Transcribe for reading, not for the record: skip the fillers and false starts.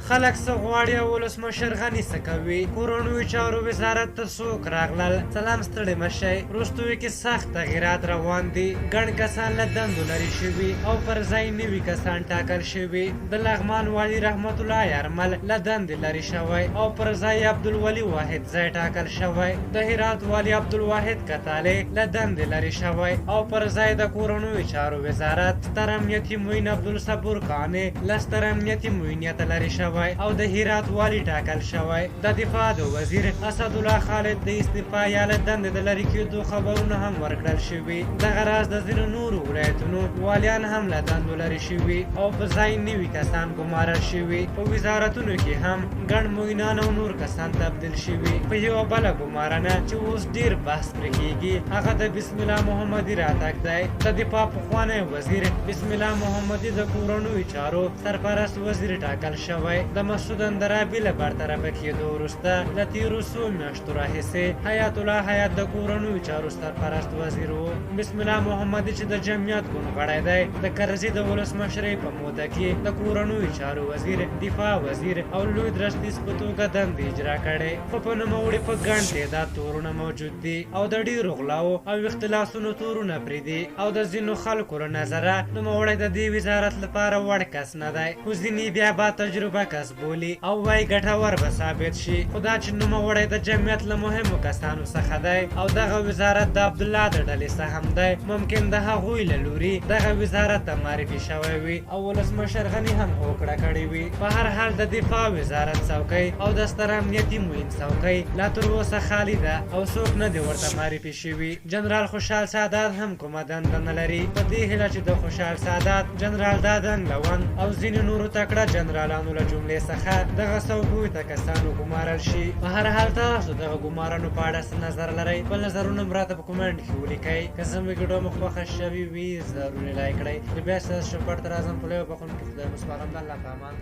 خلک څه غواړي او ولسمشر غني څه کوي؟ کورنیو چارو وزارت ته څوک راغلل؟ سلام ستړي مه شئ. وروستیو کې سخت تغیرات روان دي. ګڼ کسان له دندو لرې شوي او پر ځای نوي کسان ټاکل شوي. د لغمان والي رحمت الله یارمل له دندې لرې شوی او پر ځای عبدالولي واحد ځای ټاکل شوی. د هرات والي عبدالواحد کتالې له دندې لرې شوی او پر ځای د کورنیو چارو وزارت ستر امنیتي معین عبدالصبور قانع له ستر امنیتي معینیته لرې شوی او د هرات والي ټاکل شوی. د دفاع د وزیر اسدالله خالد د استعفا یا له دندې د لرې کېدو خبرونه هم ورکړل شوي. دغه راز د ځینو نورو ولایتونو والیان هم له دندو لرې شوي او په ځای نوي کسان ګمارل شوي. په وزارتونو کې هم ګڼ معینان او نور کسان تبدیل شوي. په یوه بله ګمارنه چې اوس ډیر بحث پرې کېږي هغه د بسم الله محمدي راتګ دی. د دفاع پخوانی وزیر بسم الله محمدي د کورنیو چارو سرپرست وزیر ټاکل شوی. د مسعود اندرابي له برطرفه کېدو وروسته له تېرو څو میاشتو راهیسې حیات الله حیات د کورنیو چارو سرپرست وزیر و. بسم الله محمدي چې د جمعیت ګوند غړی دی د کرزي د ولسمشرۍ په موده کې د کورنیو چارو وزیر، دفاع وزیر او لوی درستیز په توګه دندې اجرا کړې. خو په نوموړي په ګڼ تعداد تورونه موجود دي او د ډېرو غلاو او اختلاسونو تورونه پرې دي او د ځینو خلکو له نظره نوموړی د دې وزارت لپاره وړ کس نه دی. خو ځینې بیا با تجربه کس بولي او وایي ګټور به ثابت شي. خو دا چې نوموړی د جمعیت له مهمو کسانو څخه دی او دغه وزارت د عبدالله د ډلې څخه هم دی، ممکن د هغوی له لوري دغه وزارت ته معرفي شوی وي او ولسمشر غني هم هوکړه کړې وي. په هر حال د دفاع وزارت څوکۍ او د ستر امنیتي معین څوکۍ لا تر اوسه خالي ده او څوک نه دی ورته معرفي شوي. جنرال خوشحال سادات هم کومه دنده نه لري. په دې هیله چې د خوشحال سادات، جنرال دادن لون او ځینې نورو تکړه جنرالانو له جملې څخه دغه څوکیو ته کسان وګمارل شي. په هر حال تاسو دغه ګمارنو په اړه څه نظر لرئ؟ خپل نظرونه هم راته په کومنټ کې ولیکئ. که زموږ ویډیو مو خوښه شوې وي ضروري لایک کړئ. بیا ستاسو شپږ تر اعظم په لویو بخښونکي خدای مو سپارم. د الله په امان.